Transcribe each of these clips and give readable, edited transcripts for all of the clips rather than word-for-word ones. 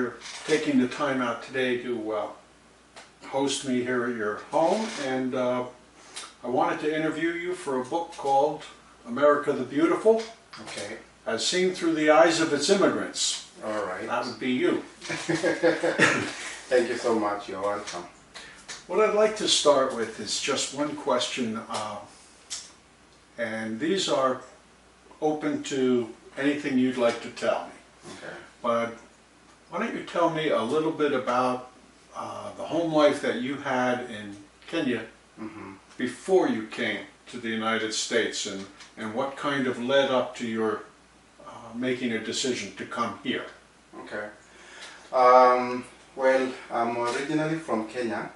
you're taking the time out today to host me here at your home, and I wanted to interview you for a book called America the Beautiful, Okay. as seen through the eyes of its immigrants. All right. That would be you. Thank you so much. You're welcome. What I'd like to start with is just one question, and these are open to anything you'd like to tell me. Okay. But why don't you tell me a little bit about the home life that you had in Kenya before you came to the United States, and what kind of led up to your making a decision to come here? Okay. Well, I'm originally from Kenya,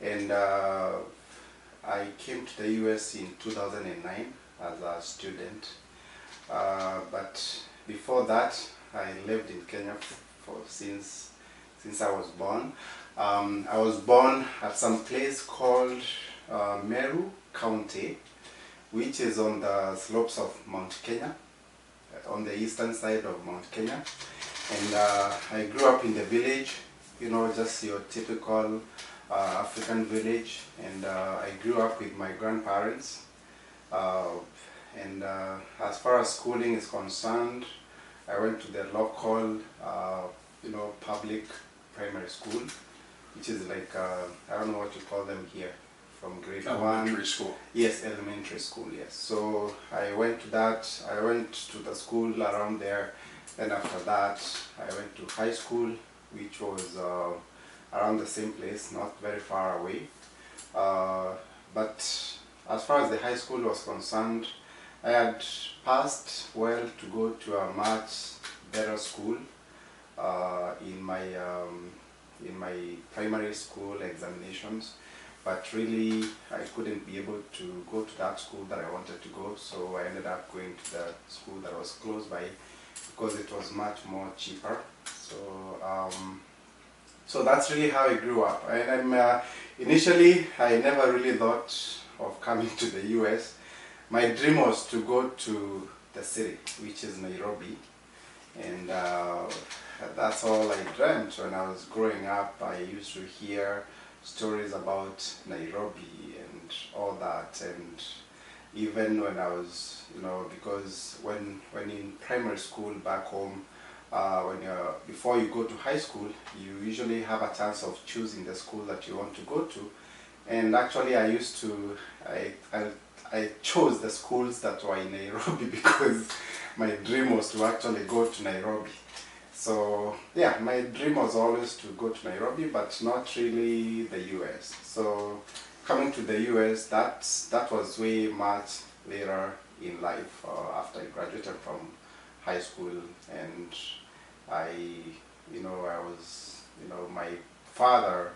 and I came to the US in 2009 as a student. But before that, I lived in Kenya since I was born. I was born at some place called Meru County, which is on the slopes of Mount Kenya, on the eastern side of Mount Kenya. And I grew up in the village, you know, just your typical African village. And I grew up with my grandparents. And as far as schooling is concerned, I went to the local, public primary school, which is like, I don't know what you call them here, from grade Elementary 1. school. Yes, elementary school, yes. So I went to that, I went to the school around there. Then after that, I went to high school, which was around the same place, not very far away. But as far as the high school was concerned, I had passed well to go to a much better school in my primary school examinations, but really I couldn't be able to go to that school that I wanted to go, so I ended up going to the school that was close by because it was much more cheaper. So that's really how I grew up. And initially I never really thought of coming to the US. My dream was to go to the city, which is Nairobi, and that's all I dreamt. When I was growing up, I used to hear stories about Nairobi and all that, and even when I was, because when in primary school back home, before you go to high school, you usually have a chance of choosing the school that you want to go to, and actually I chose the schools that were in Nairobi because my dream was to actually go to Nairobi. So yeah, my dream was always to go to Nairobi, but not really the US. So coming to the US, that was way much later in life, after I graduated from high school, and my father,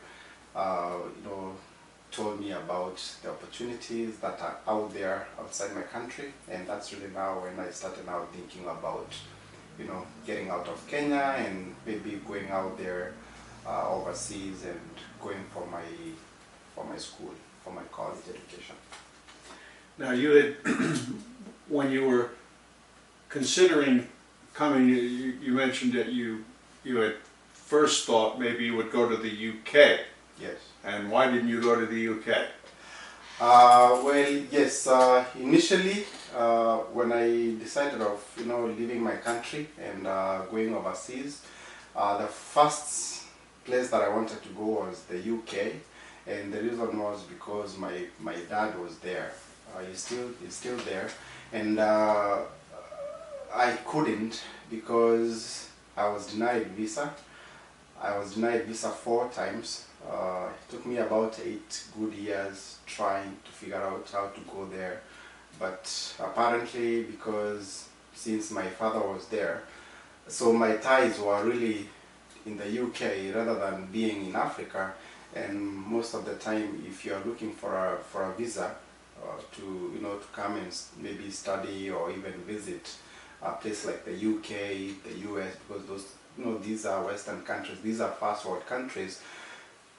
told me about the opportunities that are out there outside my country, and that's really now when I started now thinking about, getting out of Kenya and maybe going out there overseas and going for my school, for my college education. Now you had, when you were considering coming, you mentioned that you had first thought maybe you would go to the UK. Yes. And why didn't you go to the UK? Well, yes. Initially, when I decided of leaving my country and going overseas, the first place that I wanted to go was the UK, and the reason was because my dad was there. He's still there, and I couldn't because I was denied visa. I was denied visa 4 times. It took me about 8 good years trying to figure out how to go there, but apparently because since my father was there, so my ties were really in the UK rather than being in Africa. And most of the time, if you are looking for a visa to come and maybe study or even visit a place like the UK, the US, because those these are Western countries, these are first world countries.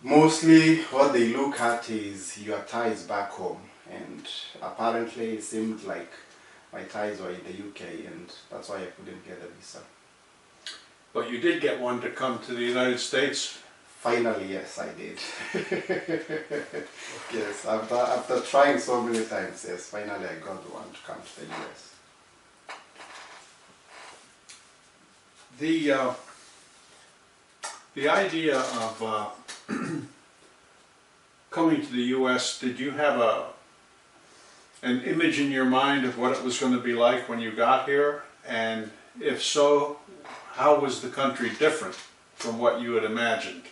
Mostly what they look at is your ties back home, and apparently it seemed like my ties were in the UK, and that's why I couldn't get a visa. But you did get one to come to the United States. Finally, yes, I did. Yes, after trying so many times, yes, finally I got the one to come to the US. The idea of coming to the U.S., did you have an image in your mind of what it was going to be like when you got here? And if so, how was the country different from what you had imagined?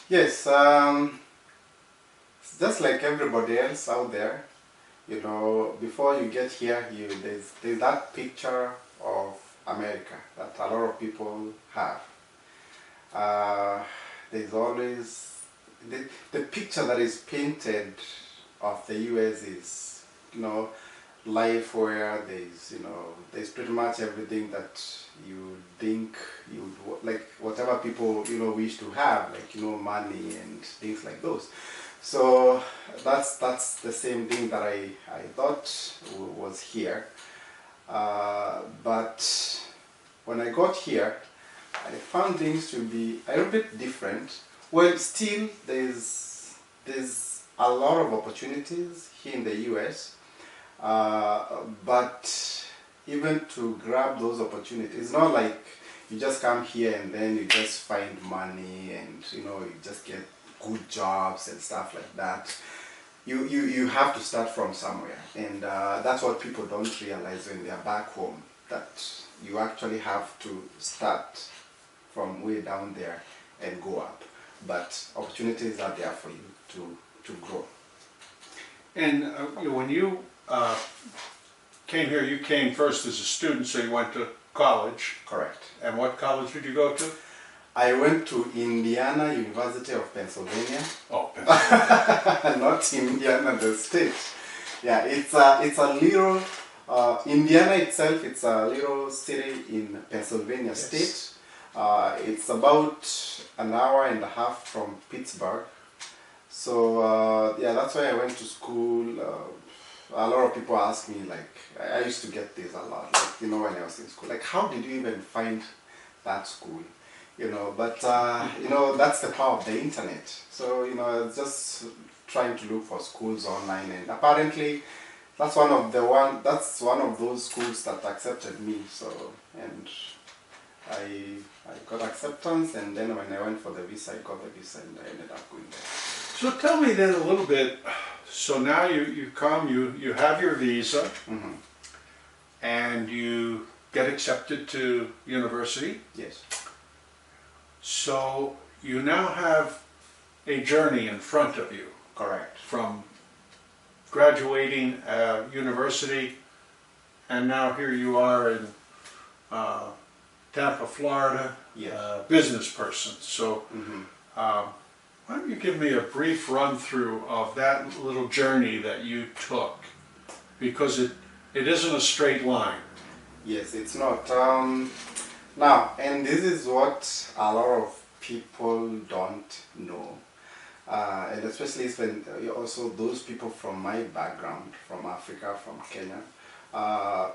Yes, just like everybody else out there, you know, before you get here, there's that picture of America that a lot of people have. There's always the picture that is painted of the US is, you know, life where there's pretty much everything that you think you like, whatever people, you know, wish to have, like, you know, money and things like those. So that's the same thing that I thought was here. But when I got here, I found things to be a little bit different. Well, still there's a lot of opportunities here in the US, but even to grab those opportunities, it's not like you just come here and then you just find money and, you know, you just get good jobs and stuff like that. You have to start from somewhere, and that's what people don't realize when they're back home, that you actually have to start from way down there and go up. But opportunities are there for you to grow. And when you came here, you came first as a student, so you went to college. Correct. And what college did you go to? I went to Indiana University of Pennsylvania. Oh, Pennsylvania. Not Indiana, the state. Yeah, it's a little, Indiana itself, it's a little city in Pennsylvania state. It's about an hour and a half from Pittsburgh. So yeah, that's why I went to school. A lot of people ask me, like, I used to get this a lot, like, you know, when I was in school, like, how did you even find that school? You know, but you know, that's the power of the internet. So, you know, just trying to look for schools online, and apparently that's one of those schools that accepted me. So, and I got acceptance, and then when I went for the visa, I got the visa, and I ended up going there. So tell me then a little bit. So now you come, you have your visa, Mm-hmm. and you get accepted to university. Yes. So you now have a journey in front of you. Correct. From graduating university, and now here you are in Tampa, Florida, Yes. business person. So Mm-hmm. why don't you give me a brief run through of that little journey that you took, because it isn't a straight line. Yes, it's not. Now, and this is what a lot of people don't know, and especially when also those people from my background, from Africa, from Kenya,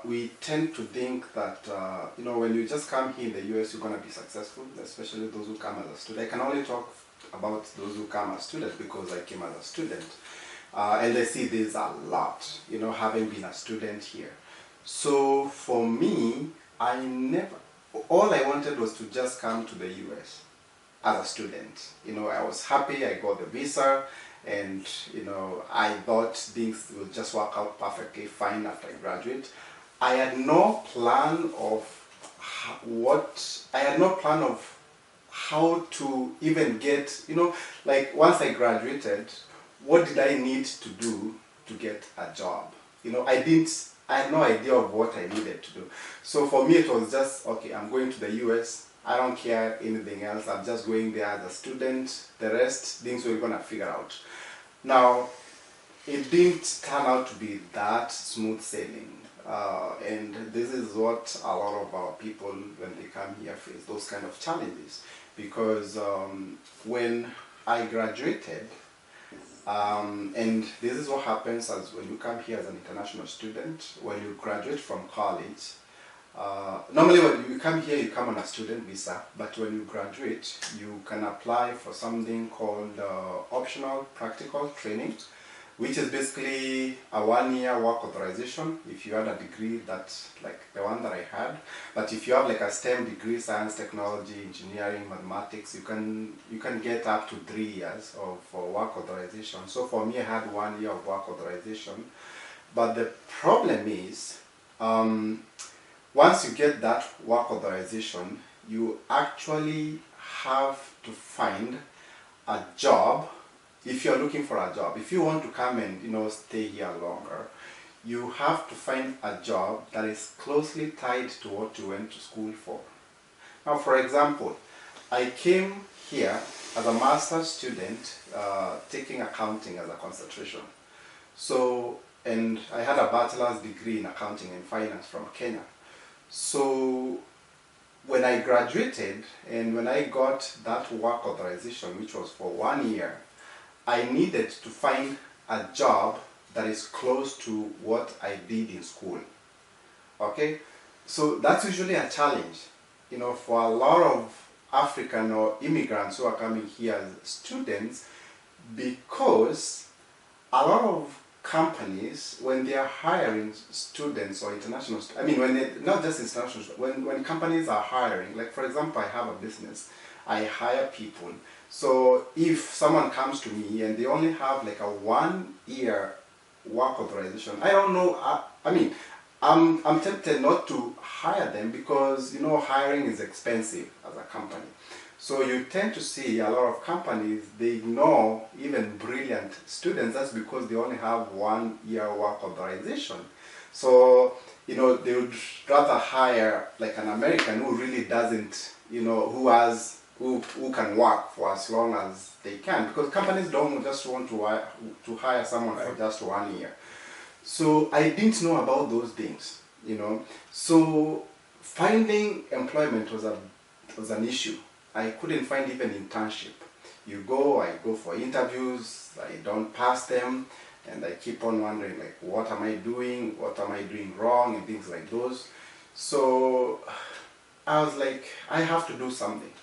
we tend to think that you know, when you just come here in the US, you're going to be successful, especially those who come as a student. I can only talk about those who come as students because I came as a student, and I see this a lot, you know, having been a student here. So for me, all I wanted was to just come to the US as a student. You know, I was happy, I got the visa, and, you know, I thought things would just work out perfectly fine after I graduate. I had no plan of how to even get, you know, like, once I graduated, what did I need to do to get a job? You know, I had no idea of what I needed to do. So for me, it was just, okay, I'm going to the US. I don't care anything else. I'm just going there as a student. The rest, things we're going to figure out. Now, it didn't turn out to be that smooth sailing. And this is what a lot of our people, when they come here, face, those kind of challenges. Because when I graduated, and this is what happens as when you come here as an international student. When you graduate from college, Normally when you come here, you come on a student visa, but when you graduate, you can apply for something called optional practical training, which is basically a 1-year work authorization if you had a degree that's like the one that I had. But if you have like a STEM degree, science, technology, engineering, mathematics, you can get up to 3 years of work authorization. So for me, I had 1 year of work authorization. But the problem is, once you get that work authorization, you actually have to find a job. If you're looking for a job, if you want to come and stay here longer, you have to find a job that is closely tied to what you went to school for. Now, for example, I came here as a master's student, taking accounting as a concentration. So, and I had a bachelor's degree in accounting and finance from Kenya. So when I graduated and when I got that work authorization, which was for 1 year, I needed to find a job that is close to what I did in school. Okay? So that's usually a challenge, for a lot of African or immigrants who are coming here as students, because a lot of companies, when they are hiring students or international, not just international, when companies are hiring, like for example, I have a business, I hire people. So if someone comes to me and they only have like a 1 year work authorization, I don't know, I'm tempted not to hire them because, hiring is expensive as a company. So you tend to see a lot of companies, they ignore even brilliant students. That's because they only have 1 year work authorization. So, they would rather hire like an American who really doesn't, who can work for as long as they can. Because companies don't just want to hire someone for just 1 year. So I didn't know about those things, So finding employment was an issue. I couldn't find even internship. I go for interviews, I don't pass them, and I keep on wondering like, what am I doing wrong, and things like those. So I was like, I have to do something,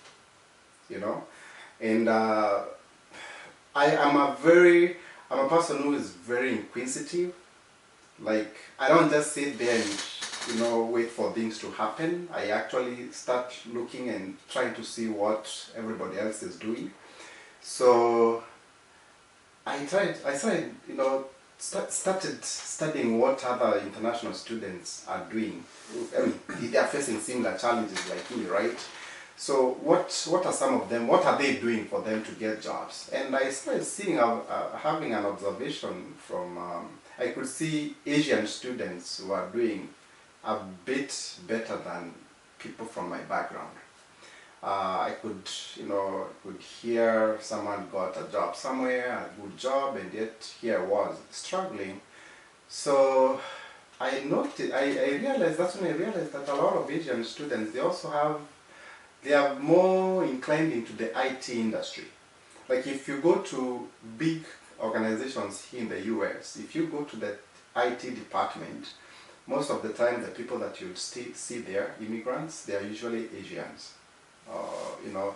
and I'm a person who is very inquisitive. Like, I don't just sit there and wait for things to happen. I actually start looking and trying to see what everybody else is doing. So I started studying what other international students are doing. They are facing similar challenges like me, right? So what are some of them? What are they doing for them to get jobs? And I started seeing, having an observation from, I could see Asian students who are doing a bit better than people from my background. I could hear someone got a job somewhere, a good job, and yet here I was struggling. So I realized, that's when I realized that a lot of Asian students, they are more inclined into the IT industry. Like if you go to big organizations here in the US, if you go to the IT department, most of the time the people that you see there, immigrants, they are usually Asians,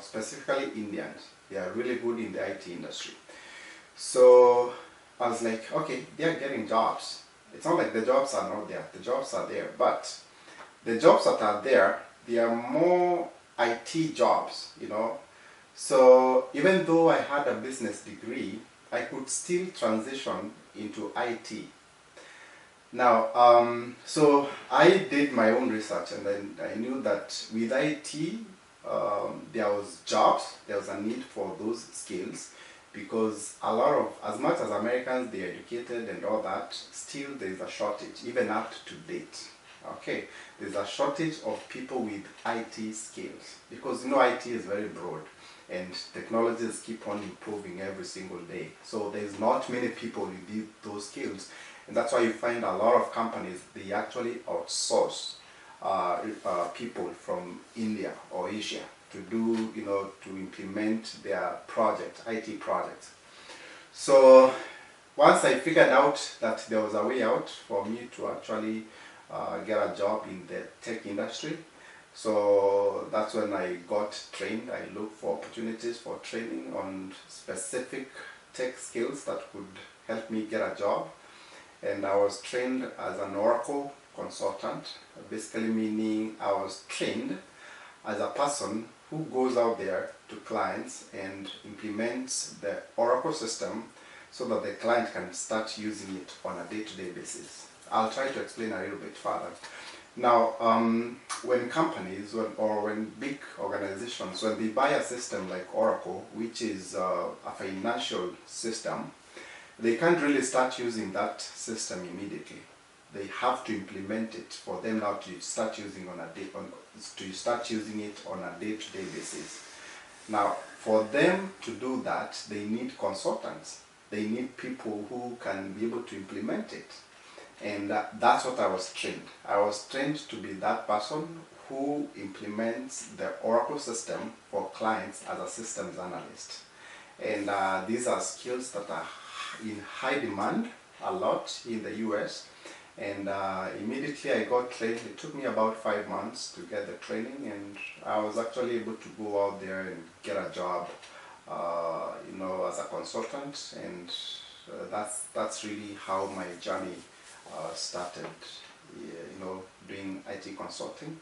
specifically Indians. They are really good in the IT industry. So I was like, okay, they are getting jobs. It's not like the jobs are not there. The jobs are there, but the jobs that are there, they are more IT jobs, So even though I had a business degree, I could still transition into IT. Now, so I did my own research, and then I knew that with IT, there was jobs, there was a need for those skills, because as much as Americans, they are educated and all that, still there is a shortage, even up to date. Okay, there's a shortage of people with IT skills, because IT is very broad and technologies keep on improving every single day. So there's not many people with those skills, and that's why you find a lot of companies, they actually outsource people from India or Asia to do, to implement their IT projects. So once I figured out that there was a way out for me to actually get a job in the tech industry. So that's when I got trained. I looked for opportunities for training on specific tech skills that could help me get a job. And I was trained as an Oracle consultant, basically meaning I was trained as a person who goes out there to clients and implements the Oracle system so that the client can start using it on a day-to-day basis. I'll try to explain a little bit further. Now, when companies or when big organizations, when they buy a system like Oracle, which is a financial system, they can't really start using that system immediately. They have to implement it for them now to start using it on a day-to-day basis. Now, for them to do that, they need consultants. They need people who can be able to implement it. And that's what I was trained. I was trained to be that person who implements the Oracle system for clients as a systems analyst. And these are skills that are in high demand a lot in the US. And immediately I got trained. It took me about 5 months to get the training, and I was actually able to go out there and get a job, as a consultant. And that's really how my journey started, doing IT consulting.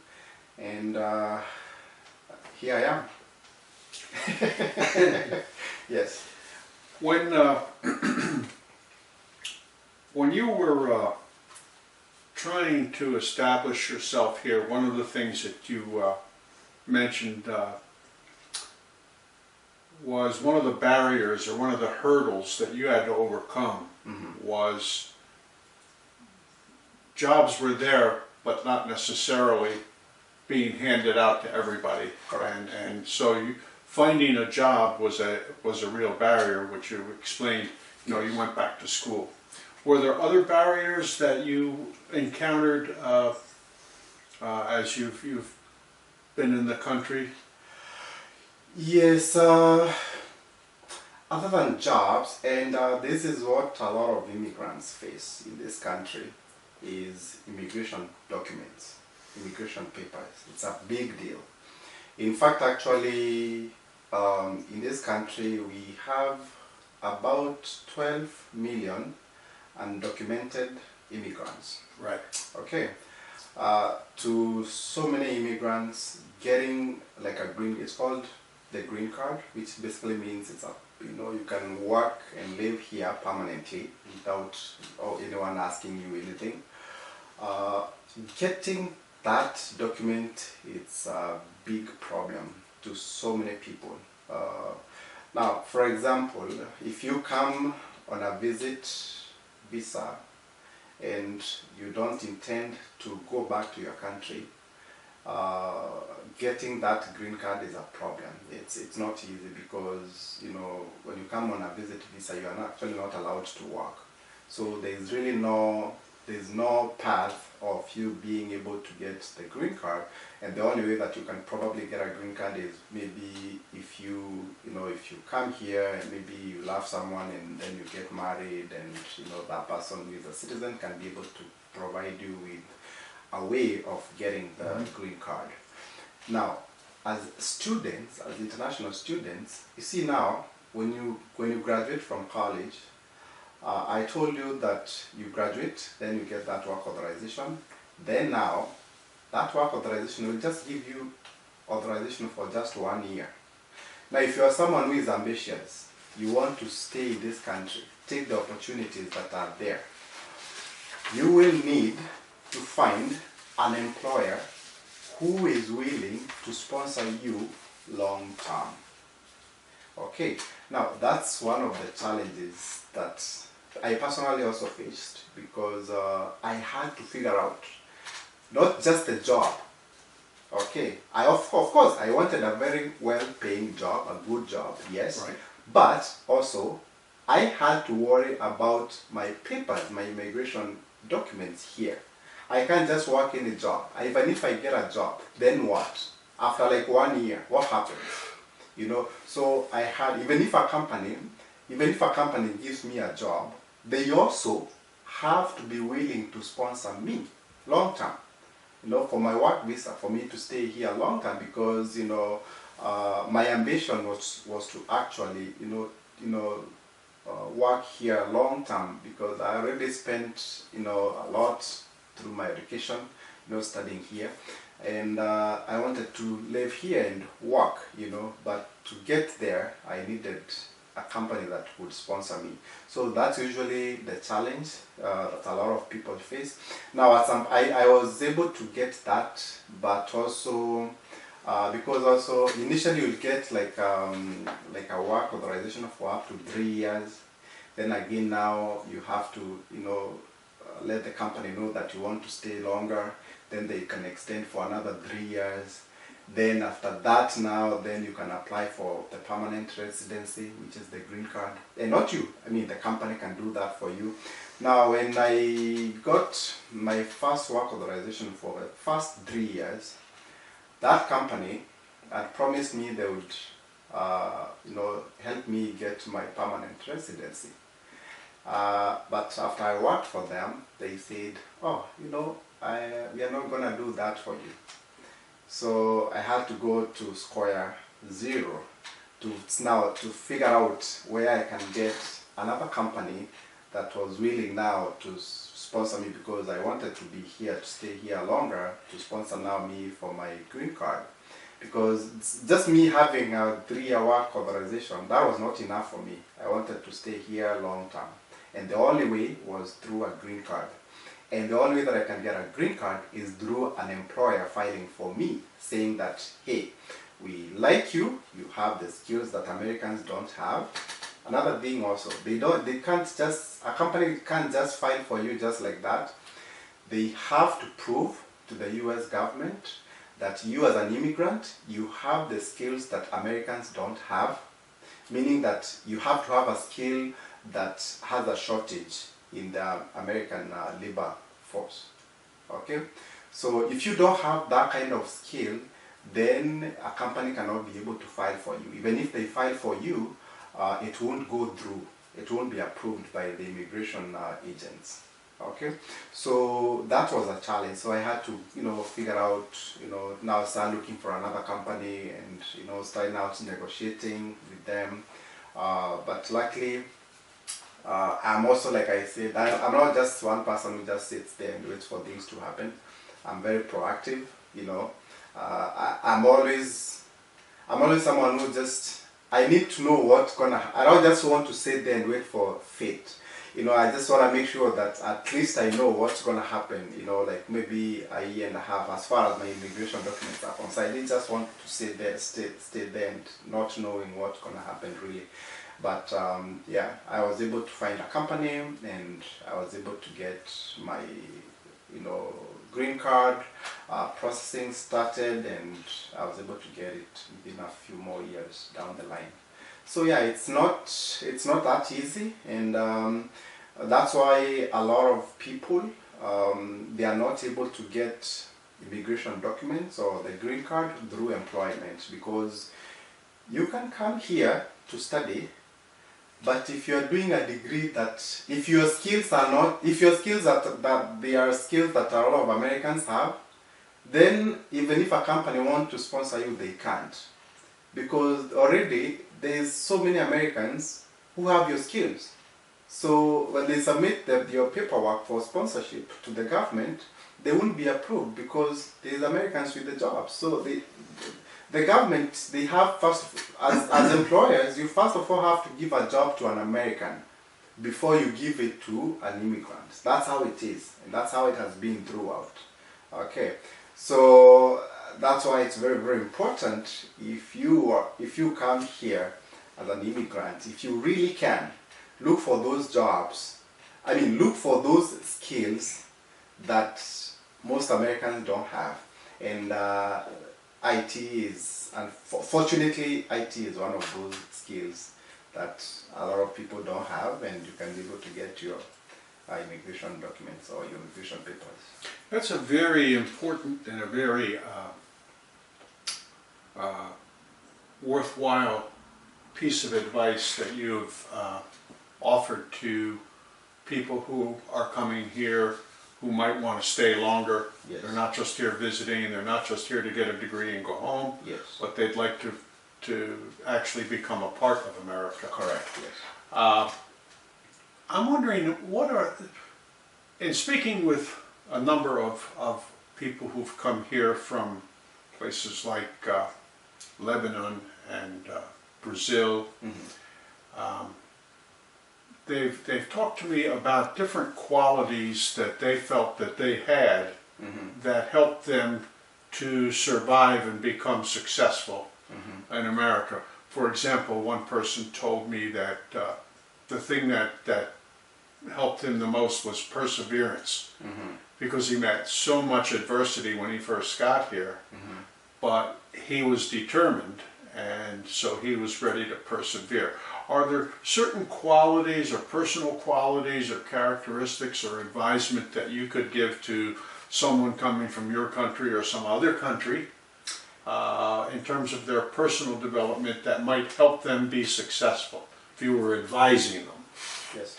And here I am. Yes. When you were trying to establish yourself here, one of the things that you mentioned was one of the barriers or one of the hurdles that you had to overcome was jobs were there, but not necessarily being handed out to everybody. And so finding a job was a real barrier, which you explained. You went back to school. Were there other barriers that you encountered as you've been in the country? Yes, other than jobs, and this is what a lot of immigrants face in this country, is immigration documents, immigration papers. It's a big deal. In fact, actually, in this country, we have about 12 million undocumented immigrants. Right. Okay. To so many immigrants, getting like it's called the green card, which basically means it's you can work and live here permanently without anyone asking you anything. Getting that document, it's a big problem to so many people. Now, for example, if you come on a visit visa and you don't intend to go back to your country, getting that green card is a problem. It's not easy because when you come on a visit visa, you are actually not allowed to work. So there's really no path of you being able to get the green card, and the only way that you can probably get a green card is maybe if you come here and maybe you love someone and then you get married, and that person who is a citizen can be able to provide you with a way of getting the green card. Now, as students, as international students, you see now when you graduate from college, I told you that you graduate, then you get that work authorization. Then now, that work authorization will just give you authorization for just 1 year. Now, if you are someone who is ambitious, you want to stay in this country, take the opportunities that are there, you will need to find an employer who is willing to sponsor you long term. Okay, now that's one of the challenges that I personally also faced, because I had to figure out not just a job. Okay, of course I wanted a very well-paying job, a good job, yes, right. But also I had to worry about my papers, my immigration documents here. I can't just work in a job. Even if I get a job, then what? After like 1 year, what happens? So I had, even if a company gives me a job, they also have to be willing to sponsor me. long term. For my work visa, for me to stay here long term, because my ambition was to actually work here long term, because I already spent a lot through my education, studying here, and I wanted to live here and work, but to get there I needed a company that would sponsor me. So that's usually the challenge that a lot of people face. Now, I was able to get that, but also because also initially you'll get like a work authorization for up to 3 years. Then again, now you have to let the company know that you want to stay longer. Then they can extend for another 3 years. Then after that, now then you can apply for the permanent residency, which is the green card. And not you, I mean the company can do that for you. Now, when I got my first work authorization for the first 3 years, that company had promised me they would help me get my permanent residency. But after I worked for them, they said, oh, we are not going to do that for you. So I had to go to square zero to figure out where I can get another company that was willing now to sponsor me, because I wanted to be here, to stay here longer, to sponsor now me for my green card. Because just me having a 3-year work authorization, that was not enough for me. I wanted to stay here long term. And the only way was through a green card. And the only way that I can get a green card is through an employer filing for me, saying that, hey, we like you, you have the skills that Americans don't have. Another thing also, a company can't just file for you just like that. They have to prove to the US government that you as an immigrant, you have the skills that Americans don't have, meaning that you have to have a skill that has a shortage in the American labor force. Okay, so if you don't have that kind of skill, then a company cannot be able to file for you. Even if they file for you, it won't go through. It won't be approved by the immigration agents. Okay, so that was a challenge. So I had to, figure out, now start looking for another company and, starting out negotiating with them. But luckily, I'm also, like I said, I'm not just one person who just sits there and waits for things to happen. I'm very proactive, I'm always someone who I need to know what's gonna. I don't just want to sit there and wait for fate. I just want to make sure that at least I know what's gonna happen. Like maybe a year and a half, as far as my immigration documents are concerned. I didn't just want to sit there, stay there, and not knowing what's gonna happen really. But yeah, I was able to find a company, and I was able to get my, green card processing started, and I was able to get it within a few more years down the line. So yeah, it's not that easy, and that's why a lot of people they are not able to get immigration documents or the green card through employment, because you can come here to study. But if you are doing a degree if your skills that they are skills that a lot of Americans have, then even if a company wants to sponsor you, they can't. Because already there's so many Americans who have your skills. So when they submit your paperwork for sponsorship to the government, they won't be approved because there's Americans with the jobs. So the government, they have as employers, you first of all have to give a job to an American before you give it to an immigrant. That's how it is, and that's how it has been throughout. Okay, so that's why it's very, very important if you come here as an immigrant, if you really can, look for those jobs. I mean, look for those skills that most Americans don't have, and IT is, unfortunately, IT is one of those skills that a lot of people don't have, and you can be able to get your immigration documents or your immigration papers. That's a very important and a very worthwhile piece of advice that you've offered to people who are coming here, who might want to stay longer. Yes. They're not just here visiting, they're not just here to get a degree and go home, Yes. but they'd like to actually become a part of America. Correct. Yes. I'm wondering, in speaking with a number of people who've come here from places like Lebanon and Brazil, they've talked to me about different qualities that they felt that they had that helped them to survive and become successful in America. For example, one person told me that the thing that helped him the most was perseverance, because he met so much adversity when he first got here, but he was determined, and so he was ready to persevere. Are there certain qualities or personal qualities or characteristics or advisement that you could give to someone coming from your country or some other country in terms of their personal development that might help them be successful, if you were advising them? Yes.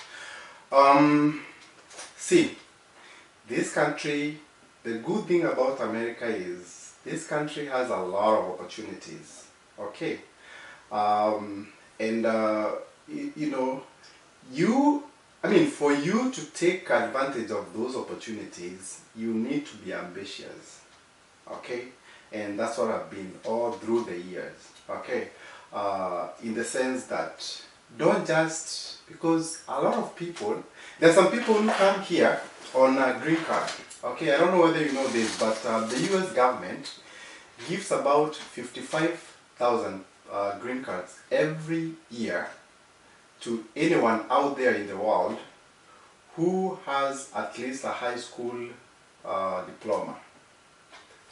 See, this country, the good thing about America is this country has a lot of opportunities. Okay. For you to take advantage of those opportunities, you need to be ambitious. Okay. And that's what I've been all through the years. Okay. In the sense that don't just, because a lot of people, there's some people who come here on a green card. Okay, I don't know whether you know this, but the US government gives about 55,000 green cards every year to anyone out there in the world who has at least a high school diploma.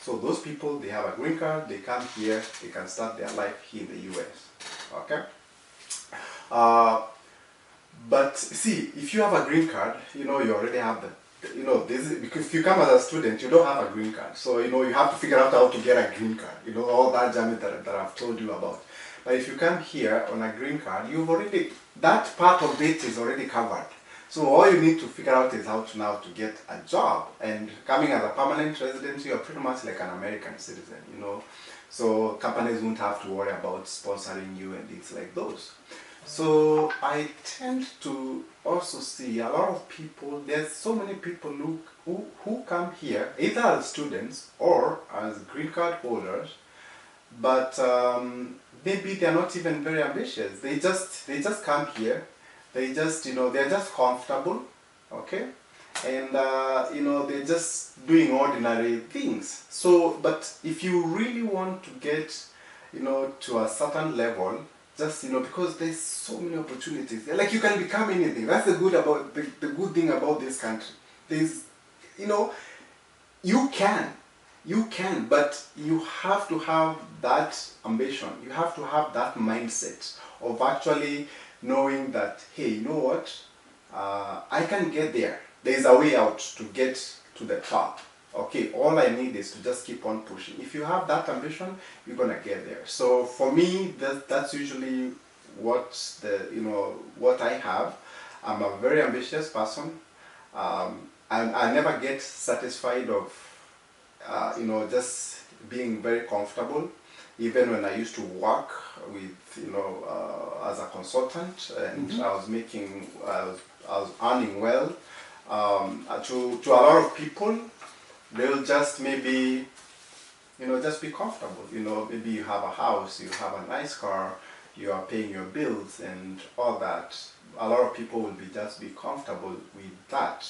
So those people, they have a green card, they come here, they can start their life here in the US. Okay? But see, if you have a green card, you already have because if you come as a student, you don't have a green card. So, you have to figure out how to get a green card, all that journey that I've told you about. But if you come here on a green card, that part of it is already covered. So all you need to figure out is how to now to get a job. And coming as a permanent resident, you are pretty much like an American citizen, So companies won't have to worry about sponsoring you and things like those. So I tend to also see a lot of people, there's so many people who come here, either as students or as green card holders, but maybe they're not even very ambitious. They just come here, they're just comfortable, okay? And they're just doing ordinary things. So, but if you really want to get, to a certain level, just, because there's so many opportunities. Like, you can become anything. That's the good thing about this country. There's, you can, but you have to have that ambition. You have to have that mindset of actually knowing that, hey, you know what? I can get there. There's a way out to get to the top. Okay, all I need is to just keep on pushing. If you have that ambition, you're gonna get there. So for me, that's usually what I have. I'm a very ambitious person, and I never get satisfied of just being very comfortable. Even when I used to work with as a consultant, and I was earning well. To a lot of people, they'll just maybe, just be comfortable. Maybe you have a house, you have a nice car, you are paying your bills and all that. A lot of people will just be comfortable with that.